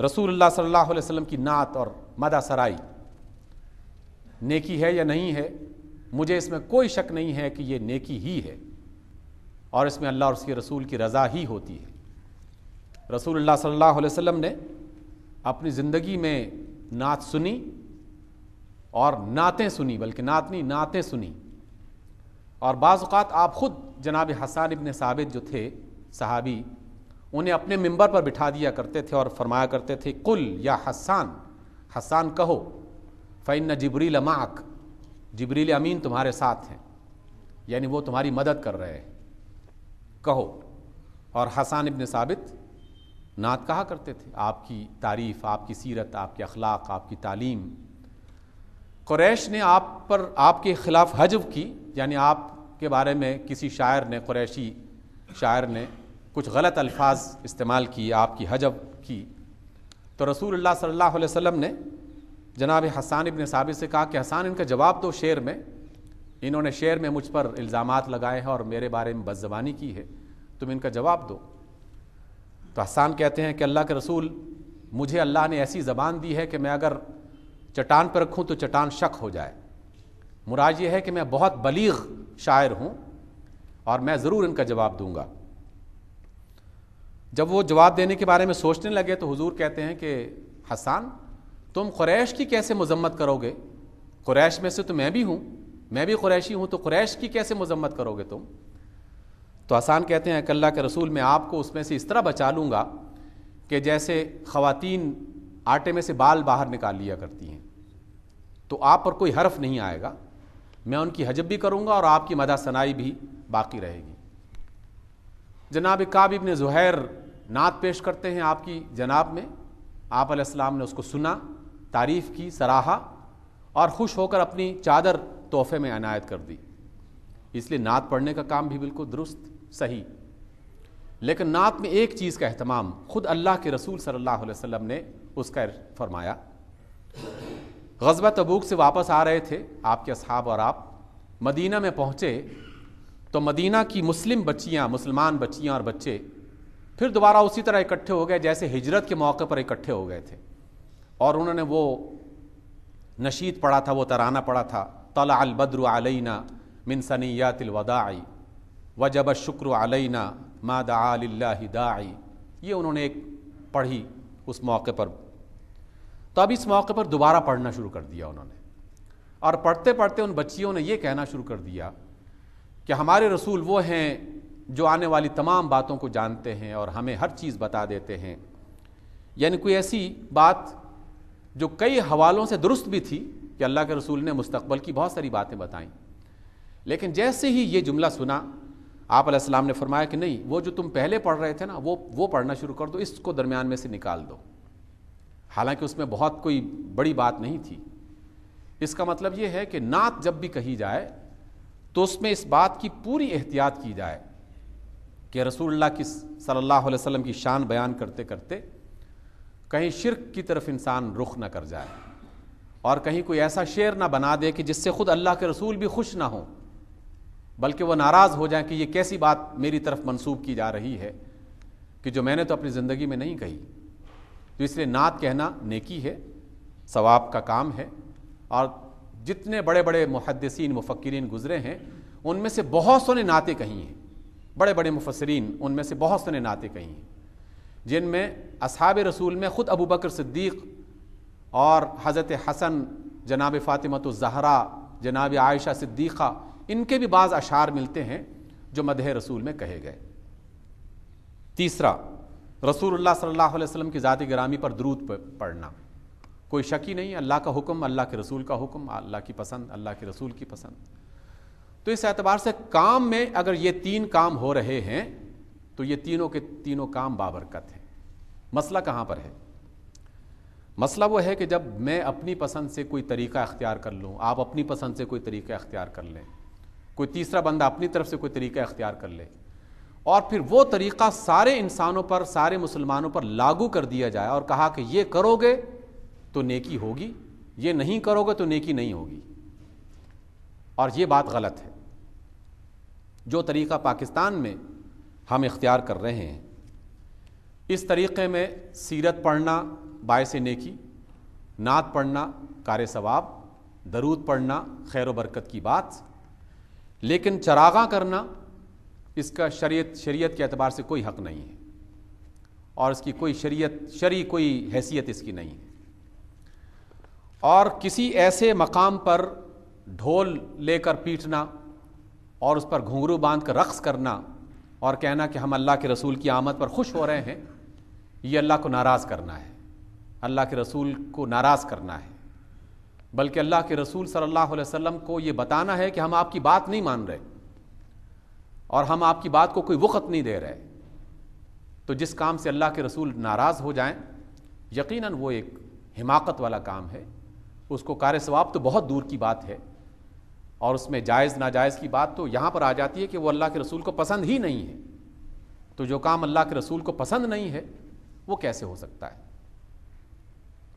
رسول اللہ صلی اللہ علیہ وسلم کی نعت اور مدح سرائی نیکی ہے یا نہیں ہے؟ مجھے اس میں کوئی شک نہیں ہے کہ یہ نیکی ہی ہے، اور اس میں اللہ اور اس کے رسول کی رضا ہی ہوتی ہے۔ رسول اللہ صلی اللہ علیہ وسلم نے اپنی زندگی میں نعت سنی، اور نعتیں سنی، بلکہ نعت نہیں نعتیں سنی، اور بعض اوقات آپ خود جناب حسان ابن ثابت جو تھے صحابی، انہیں اپنے ممبر پر بٹھا دیا کرتے تھے اور فرمایا کرتے تھے قل یا حسان، حسان کہو، فإن جبریل معک، جبریل امین تمہارے ساتھ ہیں، یعنی وہ تمہاری مدد کر رہے ہیں، کہو۔ اور حسان ابن ثابت نعت کہا کرتے تھے، آپ کی تعریف، آپ کی سیرت، آپ کے اخلاق، آپ کی تعلیم۔ قریش نے آپ پر آپ کے خلاف حجب کی، یعنی آپ کے بارے میں کسی شاعر نے، قریشی شاعر نے کچھ غلط الفاظ استعمال کیے، آپ کی حجب کی، تو رسول اللہ صلی اللہ علیہ وسلم نے جناب حسان ابن ثابت سے کہا کہ حسان ان کا جواب دو شعر میں، انہوں نے شعر میں مجھ پر الزامات لگائے ہیں اور میرے بارے میں بدزبانی کی ہے، تم ان کا جواب دو۔ تو حسان کہتے ہیں کہ اللہ کے رسول، مجھے اللہ نے ایسی زبان دی ہے کہ میں اگر چٹان پر رکھوں تو چٹان شک ہو جائے، مراد یہ ہے کہ میں بہت بلیغ شاعر ہوں اور میں ضرور ان کا جواب دوں گا۔ جب وہ جواب دینے کے بارے میں سوچنے لگے تو حضور کہتے ہیں کہ حسان، تم قریش کی کیسے مذمت کرو گے؟ قریش میں سے تو میں بھی ہوں، میں بھی قریشی ہوں، تو قریش کی کیسے مذمت کرو گے تم؟ تو حسان کہتے ہیں کہ اللہ کے رسول، میں آپ کو اس میں سے اس طرح بچا لوں گا کہ جیسے خواتین آٹے میں سے بال باہر نکال لیا کرتی ہیں، تو آپ پر کوئی حرف نہیں آئے گا، میں ان کی حجب بھی کروں گا اور آپ کی مدح ثنائی بھی باقی رہے گی۔ جناب کعب ابن زہیر نعت پیش کرتے ہیں آپ کی جناب میں، آپ علیہ السلام نے اس کو سنا، تعریف کی، سراہا، اور خوش ہو کر اپنی چادر تحفے میں عنایت کر دی۔ اس لیے نعت پڑھنے کا کام بھی بالکل درست، صحیح، لیکن نعت میں ایک چیز کا اہتمام خود اللہ کے رسول صلی اللہ علیہ وسلم نے اس کا فرمایا۔ غزوہ تبوک سے واپس آ رہے تھے آپ کے اصحاب اور آپ، مدینہ میں پہنچے تو مدینہ کی مسلم بچیاں، مسلمان بچیاں اور بچے پھر دوبارہ اسی طرح اکٹھے ہو گئے جیسے ہجرت کے موقع پر اکٹھے ہو گئے تھے، اور انہوں نے وہ نشید پڑھا تھا، وہ ترانہ پڑھا تھا، طلع البدر علینا من ثنیات الوداع وجب الشکر علینا ما دعا للہ داعی، یہ انہوں نے ایک پڑھی اس موقع پر۔ تو اب اس موقع پر دوبارہ پڑھنا شروع کر دیا انہوں نے، اور پڑھتے پڑھتے ان بچیوں نے یہ کہنا شروع کر دیا کہ ہمارے رسول وہ ہیں جو آنے والی تمام باتوں کو جانتے ہیں اور ہمیں ہر چیز بتا دیتے ہیں، یعنی کوئی ایسی بات جو کئی حوالوں سے درست بھی تھی کہ اللہ کے رسول نے مستقبل کی بہت ساری باتیں بتائیں، لیکن جیسے ہی یہ جملہ سنا آپ علیہ السلام نے فرمایا کہ نہیں، وہ جو تم پہلے پڑھ رہے تھے نا وہ پڑھنا شروع کر دو، اس کو درمیان میں سے نکال دو۔ حالانکہ اس میں بہت کوئی بڑی بات نہیں تھی۔ اس کا مطلب یہ ہے کہ نعت جب بھی کہی جائے تو اس میں اس بات کی پوری احتیاط کی جائے کہ رسول اللہ کی صلی اللہ علیہ وسلم کی شان بیان کرتے کرتے کہیں شرک کی طرف انسان رخ نہ کر جائے، اور کہیں کوئی ایسا شعر نہ بنا دے کہ جس سے خود اللہ کے رسول بھی خوش نہ ہوں، بلکہ وہ ناراض ہو جائیں کہ یہ کیسی بات میری طرف منسوب کی جا رہی ہے کہ جو میں نے تو اپنی زندگی میں نہیں کہی۔ تو اس لیے نعت کہنا نیکی ہے، ثواب کا کام ہے، اور جتنے بڑے بڑے محدثین مفکرین گزرے ہیں ان میں سے بہت سو نے نعتیں کہی ہیں، بڑے بڑے مفسرین ان میں سے بہت سو نے نعتیں کہی ہیں، جن میں اصحاب رسول میں خود ابو بکر صدیق اور حضرت حسن، جناب فاطمۃ الزہرا، جناب عائشہ صدیقہ، ان کے بھی بعض اشعار ملتے ہیں جو مدح رسول میں کہے گئے۔ تیسرا، رسول اللہ صلی اللہ علیہ وسلم کی ذات گرامی پر درود پڑھنا، کوئی شک ہی نہیں، اللہ کا حکم، اللہ کے رسول کا حکم، اللہ کی پسند، اللہ کے رسول کی پسند۔ تو اس اعتبار سے کام میں اگر یہ تین کام ہو رہے ہیں تو یہ تینوں کے تینوں کام بابرکت ہیں۔ مسئلہ کہاں پر ہے؟ مسئلہ وہ ہے کہ جب میں اپنی پسند سے کوئی طریقہ اختیار کر لوں، آپ اپنی پسند سے کوئی طریقہ اختیار کر لیں، کوئی تیسرا بندہ اپنی طرف سے کوئی طریقہ اختیار کر لے، اور پھر وہ طریقہ سارے انسانوں پر، سارے مسلمانوں پر لاگو کر دیا جائے اور کہا کہ یہ کرو گے تو نیکی ہوگی، یہ نہیں کرو گے تو نیکی نہیں ہوگی، اور یہ بات غلط ہے۔ جو طریقہ پاکستان میں ہم اختیار کر رہے ہیں، اس طریقے میں سیرت پڑھنا، باعث نیکی، نعت پڑھنا کار ثواب، درود پڑھنا خیر و برکت کی بات، لیکن چراغاں کرنا اس کا شریعت کے اعتبار سے کوئی حق نہیں ہے، اور اس کی کوئی شرعی کوئی حیثیت اس کی نہیں ہے۔ اور کسی ایسے مقام پر ڈھول لے کر پیٹنا اور اس پر گھنگرو باندھ کر رقص کرنا اور کہنا کہ ہم اللہ کے رسول کی آمد پر خوش ہو رہے ہیں، یہ اللہ کو ناراض کرنا ہے، اللہ کے رسول کو ناراض کرنا ہے، بلکہ اللہ کے رسول صلی اللہ علیہ وسلم کو یہ بتانا ہے کہ ہم آپ کی بات نہیں مان رہے اور ہم آپ کی بات کو کوئی وقت نہیں دے رہے۔ تو جس کام سے اللہ کے رسول ناراض ہو جائیں، یقیناً وہ ایک حماقت والا کام ہے، اس کو کار ثواب تو بہت دور کی بات ہے، اور اس میں جائز ناجائز کی بات تو یہاں پر آ جاتی ہے کہ وہ اللہ کے رسول کو پسند ہی نہیں ہے۔ تو جو کام اللہ کے رسول کو پسند نہیں ہے وہ کیسے ہو سکتا ہے؟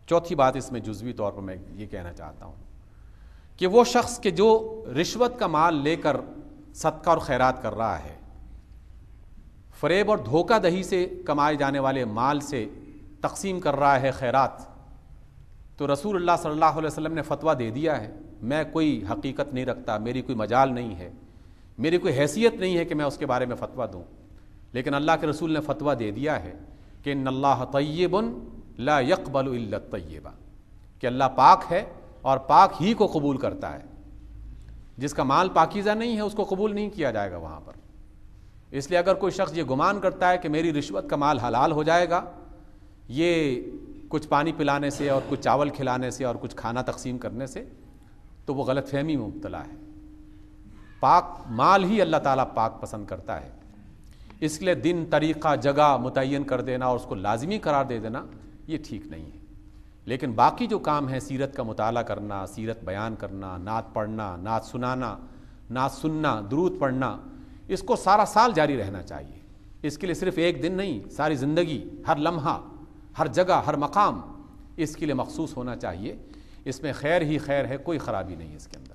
چوتھی بات اس میں جزوی طور پر میں یہ کہنا چاہتا ہوں کہ وہ شخص کہ جو رشوت کا مال لے کر صدقہ اور خیرات کر رہا ہے، فریب اور دھوکہ دہی سے کمائے جانے والے مال سے تقسیم کر رہا ہے خیرات، تو رسول اللہ صلی اللہ علیہ وسلم نے فتویٰ دے دیا ہے، میں کوئی حقیقت نہیں رکھتا، میری کوئی مجال نہیں ہے، میری کوئی حیثیت نہیں ہے کہ میں اس کے بارے میں فتویٰ دوں، لیکن اللہ کے رسول نے فتویٰ دے دیا ہے کہ ان اللہ طیب لا يقبل الا الطیبہ، کہ اللہ پاک ہے اور پاک ہی کو قبول کرتا ہے، جس کا مال پاکیزہ نہیں ہے اس کو قبول نہیں کیا جائے گا وہاں پر۔ اس لیے اگر کوئی شخص یہ گمان کرتا ہے کہ میری رشوت کا مال حلال ہو جائے گا یہ کچھ پانی پلانے سے اور کچھ چاول کھلانے سے اور کچھ کھانا تقسیم کرنے سے، تو وہ غلط فہمی میں مبتلا ہے۔ پاک مال ہی اللہ تعالیٰ پاک پسند کرتا ہے، اس لیے دن، طریقہ، جگہ متعین کر دینا اور اس کو لازمی قرار دے دینا یہ ٹھیک نہیں ہے۔ لیکن باقی جو کام ہے، سیرت کا مطالعہ کرنا، سیرت بیان کرنا، نعت پڑھنا، نعت سنانا، نعت سننا، درود پڑھنا، اس کو سارا سال جاری رہنا چاہیے۔ اس کے لیے صرف ایک دن نہیں، ساری زندگی، ہر لمحہ، ہر جگہ، ہر مقام اس کے لیے مخصوص ہونا چاہیے۔ اس میں خیر ہی خیر ہے، کوئی خرابی نہیں ہے اس کے اندر۔